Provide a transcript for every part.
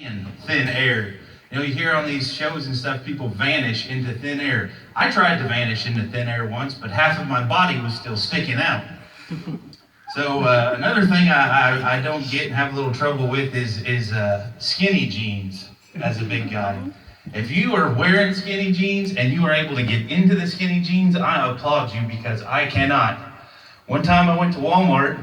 in thin air. You hear on these shows and stuff, people vanish into thin air. I tried to vanish into thin air once, but half of my body was still sticking out. So another thing I don't get and have a little trouble with is skinny jeans as a big guy. If you are wearing skinny jeans and you are able to get into the skinny jeans, I applaud you because I cannot. One time I went to Walmart,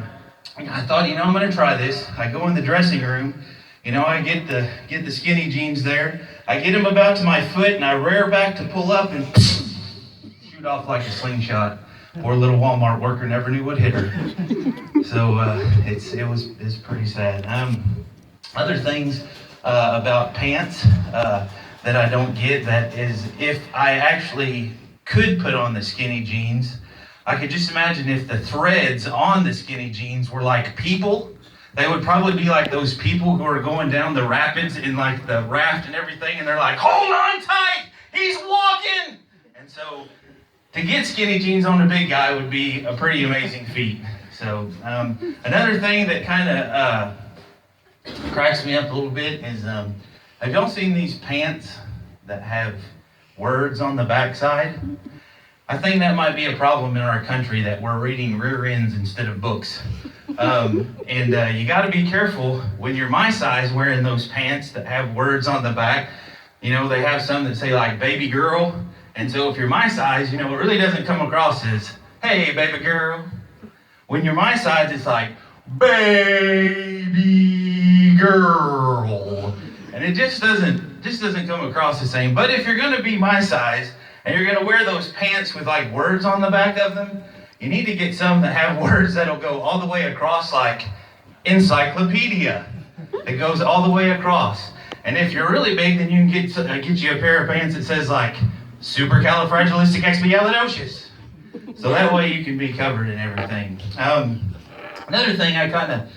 and I thought, I'm going to try this. I go in the dressing room, I get the skinny jeans there. I get them about to my foot, and I rear back to pull up and shoot off like a slingshot. Poor little Walmart worker never knew what hit her. So it's pretty sad. Other things about pants that I don't get, that is, if I actually could put on the skinny jeans, I could just imagine if the threads on the skinny jeans were like people. They would probably be like those people who are going down the rapids in like the raft and everything, and they're like, hold on tight, he's walking! And so to get skinny jeans on a big guy would be a pretty amazing feat. So another thing that kind of cracks me up a little bit is, have y'all seen these pants that have words on the backside? I think that might be a problem in our country, that we're reading rear ends instead of books. And you got to be careful when you're my size wearing those pants that have words on the back. They have some that say like baby girl. And so if you're my size, it really doesn't come across as, hey, baby girl. When you're my size, it's like, baby girl. And it just doesn't come across the same. But if you're going to be my size, and you're going to wear those pants with like words on the back of them, you need to get some that have words that'll go all the way across, like encyclopedia. It goes all the way across. And if you're really big, then you can get you a pair of pants that says like supercalifragilisticexpialidocious. So that way you can be covered in everything. Another thing I kind of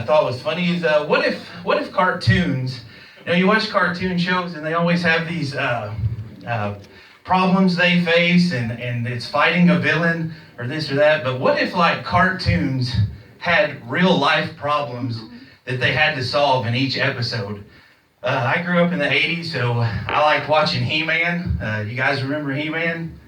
thought was funny is what if cartoons, you watch cartoon shows and they always have these problems they face, and it's fighting a villain or this or that. But what if like cartoons had real life problems that they had to solve in each episode? I grew up in the 80s, so I liked watching He-Man. You guys remember He-Man?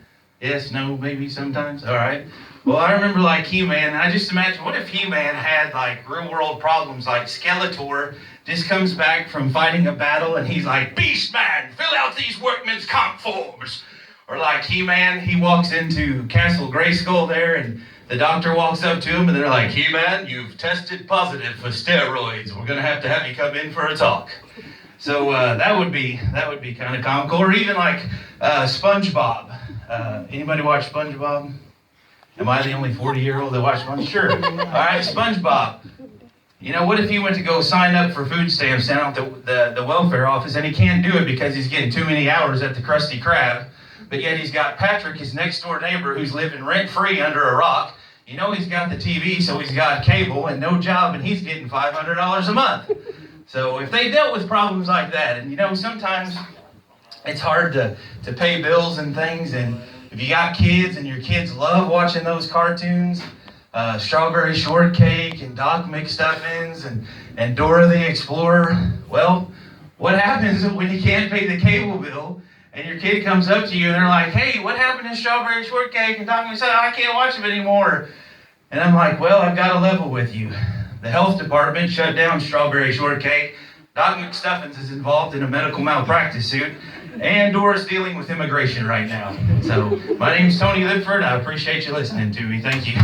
Yes, no, maybe sometimes? All right. Well, I remember like He-Man. I just imagine, what if He-Man had like real world problems, like Skeletor just comes back from fighting a battle and he's like, Beastman, fill out these workman's comp forms. Or like He-Man, he walks into Castle Grayskull there, and the doctor walks up to him and they're like, He-Man, you've tested positive for steroids. We're going to have you come in for a talk. So that would be kind of comical. Or even like SpongeBob. Anybody watch SpongeBob? Am I the only 40-year-old that watched SpongeBob? Sure. All right, SpongeBob. What if he went to go sign up for food stamps down at the welfare office, and he can't do it because he's getting too many hours at the Krusty Krab, but yet he's got Patrick, his next door neighbor, who's living rent-free under a rock. He's got the TV, so he's got cable and no job, and he's getting $500 a month. So if they dealt with problems like that, and sometimes it's hard to pay bills and things, and if you got kids and your kids love watching those cartoons, Strawberry Shortcake and Doc McStuffins and Dora the Explorer. Well, what happens when you can't pay the cable bill and your kid comes up to you and they're like, hey, what happened to Strawberry Shortcake? And Doc McStuffins, I can't watch them anymore. And I'm like, well, I've got to level with you. The health department shut down Strawberry Shortcake. Doc McStuffins is involved in a medical malpractice suit. And Dora's dealing with immigration right now. So my name's Tony Lipford. I appreciate you listening to me. Thank you.